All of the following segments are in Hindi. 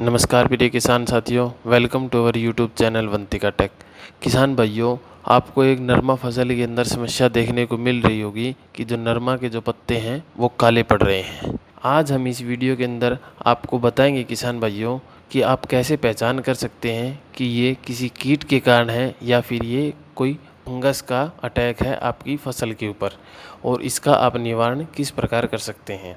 नमस्कार प्रिय किसान साथियों, welcome to our YouTube channel Vantika Tech. किसान भाइयों, आपको एक नरमा फसल के अंदर समस्या देखने को मिल रही होगी कि जो नरमा के जो पत्ते हैं वो काले पड़ रहे हैं। आज हम इस वीडियो के अंदर आपको बताएंगे किसान भाइयों कि आप कैसे पहचान कर सकते हैं कि ये किसी कीट के कारण है या फिर ये कोई फंगस का अटैक है आपकी फसल के ऊपर, और इसका आप निवारण किस प्रकार कर सकते हैं।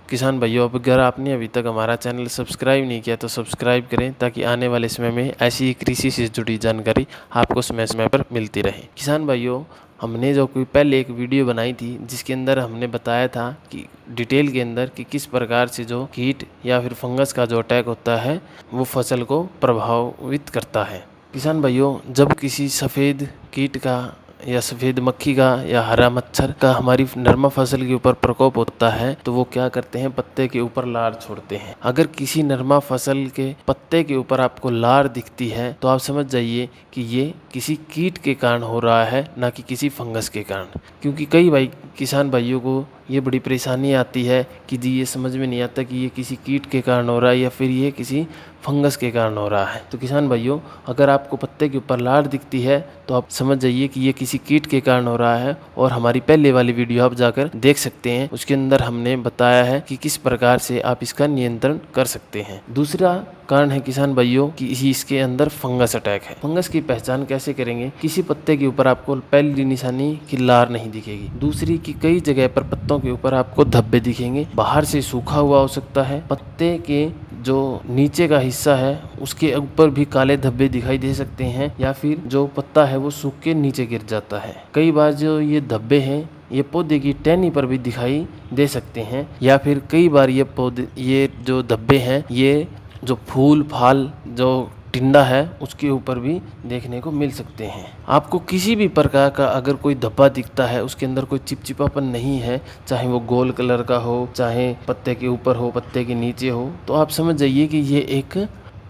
किसान भाइयों, अब अगर आपने अभी तक हमारा चैनल सब्सक्राइब नहीं किया तो सब्सक्राइब करें ताकि आने वाले समय में ऐसी ही कृषि से जुड़ी जानकारी आपको समय समय पर मिलती रहे। किसान भाइयों, हमने जो कोई पहले एक वीडियो बनाई थी जिसके अंदर हमने बताया था कि डिटेल के अंदर कि किस प्रकार से जो कीट या फिर फंगस का जो अटैक होता है वो फसल को प्रभावित करता है। किसान भाइयों, जब किसी सफ़ेद कीट का या सफ़ेद मक्खी का या हरा मच्छर का हमारी नरमा फसल के ऊपर प्रकोप होता है तो वो क्या करते हैं, पत्ते के ऊपर लार छोड़ते हैं। अगर किसी नरमा फसल के पत्ते के ऊपर आपको लार दिखती है तो आप समझ जाइए कि ये किसी कीट के कारण हो रहा है, ना कि किसी फंगस के कारण। क्योंकि कई किसान भाइयों को ये बड़ी परेशानी आती है कि जी ये समझ में नहीं आता कि ये किसी कीट के कारण हो रहा है या फिर ये किसी फंगस के कारण हो रहा है। तो किसान भाइयों, अगर आपको पत्ते के ऊपर लार दिखती है तो आप समझ जाइए कि ये किसी कीट के कारण हो रहा है, और हमारी पहले वाली वीडियो आप जाकर देख सकते हैं। उसके अंदर हमने बताया है कि किस प्रकार से आप इसका नियंत्रण कर सकते हैं। दूसरा कारण है किसान भाइयों कि इसके अंदर फंगस अटैक है। फंगस की पहचान कैसे करेंगे? किसी पत्ते के ऊपर आपको पहली निशानी की लार नहीं दिखेगी। दूसरी कि कई जगह पर पत्तों के ऊपर आपको धब्बे दिखेंगे। बाहर से सूखा हुआ हो सकता है, पत्ते के जो नीचे का हिस्सा है उसके ऊपर भी काले धब्बे दिखाई दे सकते हैं, या फिर जो पत्ता है वो सूख के नीचे गिर जाता है। कई बार जो ये धब्बे हैं ये पौधे की टहनी पर भी दिखाई दे सकते हैं, या फिर कई बार ये जो धब्बे हैं ये जो फूल फाल जो टिंडा है उसके ऊपर भी देखने को मिल सकते हैं। आपको किसी भी प्रकार का अगर कोई धब्बा दिखता है, उसके अंदर कोई चिपचिपापन नहीं है, चाहे वो गोल कलर का हो, चाहे पत्ते के ऊपर हो, पत्ते के नीचे हो, तो आप समझ जाइए कि ये एक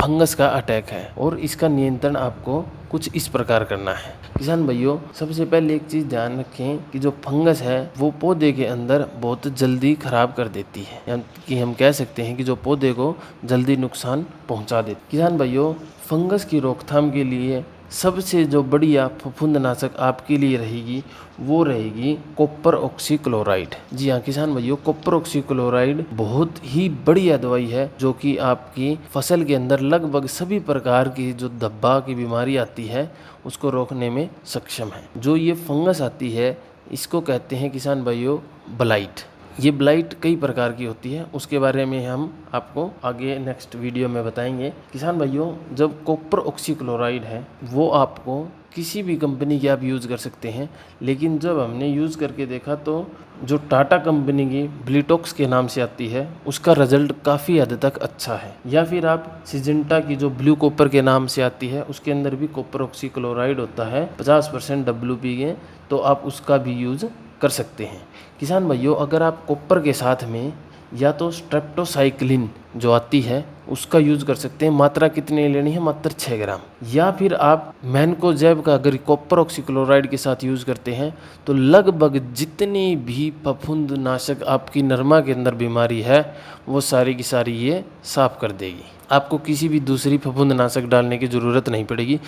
फंगस का अटैक है। और इसका नियंत्रण आपको कुछ इस प्रकार करना है। किसान भाइयों, सबसे पहले एक चीज़ ध्यान रखें कि जो फंगस है वो पौधे के अंदर बहुत जल्दी खराब कर देती है, यानी कि हम कह सकते हैं कि जो पौधे को जल्दी नुकसान पहुंचा देती है। किसान भाइयों, फंगस की रोकथाम के लिए सबसे जो बढ़िया फफूंदनाशक आपके लिए रहेगी वो रहेगी कॉपर ऑक्सीक्लोराइड। जी हाँ किसान भाइयों, कॉपर ऑक्सीक्लोराइड बहुत ही बढ़िया दवाई है जो कि आपकी फसल के अंदर लगभग सभी प्रकार की जो धब्बा की बीमारी आती है उसको रोकने में सक्षम है। जो ये फंगस आती है इसको कहते हैं किसान भाइयों ब्लाइट। ये ब्लाइट कई प्रकार की होती है, उसके बारे में हम आपको आगे नेक्स्ट वीडियो में बताएंगे। किसान भाइयों, जब कॉपर ऑक्सीक्लोराइड है वो आपको किसी भी कंपनी की आप यूज़ कर सकते हैं, लेकिन जब हमने यूज़ करके देखा तो जो टाटा कंपनी की ब्लिटॉक्स के नाम से आती है उसका रिजल्ट काफ़ी हद तक अच्छा है। या फिर आप सिजेंटा की जो ब्लू कॉपर के नाम से आती है उसके अंदर भी कॉपर ऑक्सीक्लोराइड होता है 50% WP के, तो आप उसका भी यूज़ कर सकते हैं। किसान भाइयों, अगर आप कॉपर के साथ में या तो स्ट्रेप्टोसाइक्लिन जो आती है उसका यूज़ कर सकते हैं। मात्रा कितनी लेनी है? मात्र 6 ग्राम। या फिर आप मैनकोजेब का अगर कॉपर ऑक्सीक्लोराइड के साथ यूज़ करते हैं तो लगभग जितनी भी फफूंदनाशक आपकी नरमा के अंदर बीमारी है वो सारी की सारी ये साफ कर देगी। आपको किसी भी दूसरी फफूंदनाशक डालने की ज़रूरत नहीं पड़ेगी।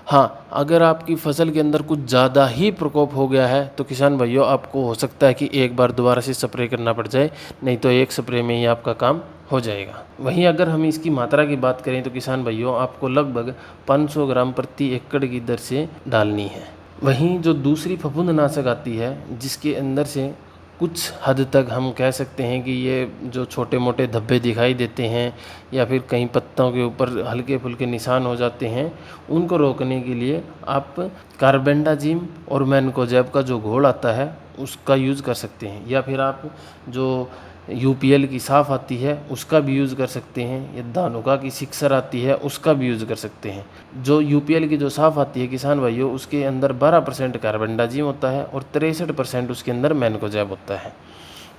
हाँ, अगर आपकी फसल के अंदर कुछ ज़्यादा ही प्रकोप हो गया है तो किसान भाइयों आपको हो सकता है कि एक बार दोबारा से स्प्रे करना पड़ जाए, नहीं तो एक स्प्रे में ही आपका काम हो जाएगा। वहीं अगर हम इसकी मात्रा की बात करें तो किसान भाइयों आपको लगभग 500 ग्राम प्रति एकड़ की दर से डालनी है। वहीं जो दूसरी फफूंदनाशक आती है जिसके अंदर से कुछ हद तक हम कह सकते हैं कि ये जो छोटे मोटे धब्बे दिखाई देते हैं या फिर कहीं पत्तों के ऊपर हल्के फुल्के निशान हो जाते हैं, उनको रोकने के लिए आप कार्बेंडाजिम और मैनकोजेब का जो घोल आता है उसका यूज़ कर सकते हैं। या फिर आप जो UPL की साफ़ आती है उसका भी यूज़ कर सकते हैं, या धानुका की सिक्सर आती है उसका भी यूज़ कर सकते हैं। जो UPL की जो साफ़ आती है किसान भाइयों उसके अंदर 12% कार्बेंडाजिम होता है और 63% उसके अंदर मैनकोजेब होता है,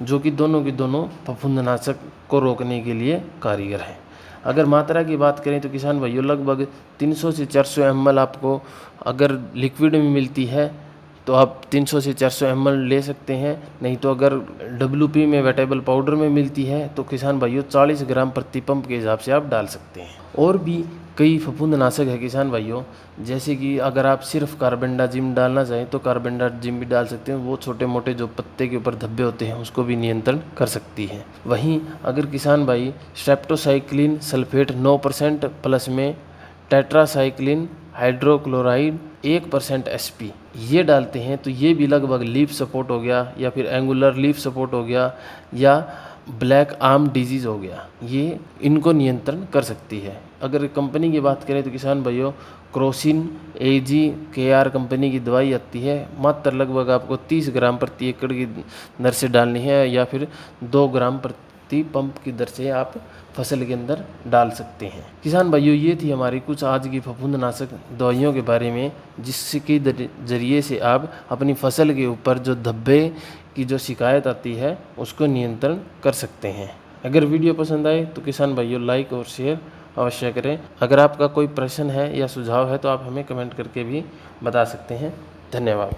जो कि दोनों की दोनों फफूंदनाशक को रोकने के लिए कारीगर है। अगर मात्रा की बात करें तो किसान भाइयों लगभग 300 से 400 ml आपको अगर लिक्विड में मिलती है तो आप 300 से 400 ml ले सकते हैं। नहीं तो अगर WP में वेटेबल पाउडर में मिलती है तो किसान भाइयों 40 ग्राम प्रति पंप के हिसाब से आप डाल सकते हैं। और भी कई फफूंदनाशक है किसान भाइयों, जैसे कि अगर आप सिर्फ कार्बेंडाजिम डालना चाहें तो कार्बेंडाजिम भी डाल सकते हैं। वो छोटे मोटे जो पत्ते के ऊपर धब्बे होते हैं उसको भी नियंत्रण कर सकती है। वहीं अगर किसान भाई स्ट्रेप्टोसाइक्लिन सल्फेट 9% प्लस में टेट्रासाइक्लिन हाइड्रोक्लोराइड 1% SP ये डालते हैं तो ये भी लगभग लीफ सपोर्ट हो गया या फिर एंगुलर लीफ सपोर्ट हो गया या ब्लैक आर्म डिजीज़ हो गया, ये इनको नियंत्रण कर सकती है। अगर कंपनी की बात करें तो किसान भाइयों क्रोसिन AG/KR कंपनी की दवाई आती है, मात्र लगभग आपको 30 ग्राम प्रति एकड़ की दर से डालनी है या फिर 2 ग्राम प्रति पंप की दर से आप फसल के अंदर डाल सकते हैं। किसान भाइयों ये थी हमारी कुछ आज की फफूंदनाशक दवाइयों के बारे में, जिसके जरिए से आप अपनी फसल के ऊपर जो धब्बे की जो शिकायत आती है उसको नियंत्रण कर सकते हैं। अगर वीडियो पसंद आए तो किसान भाइयों लाइक और शेयर अवश्य करें। अगर आपका कोई प्रश्न है या सुझाव है तो आप हमें कमेंट करके भी बता सकते हैं। धन्यवाद।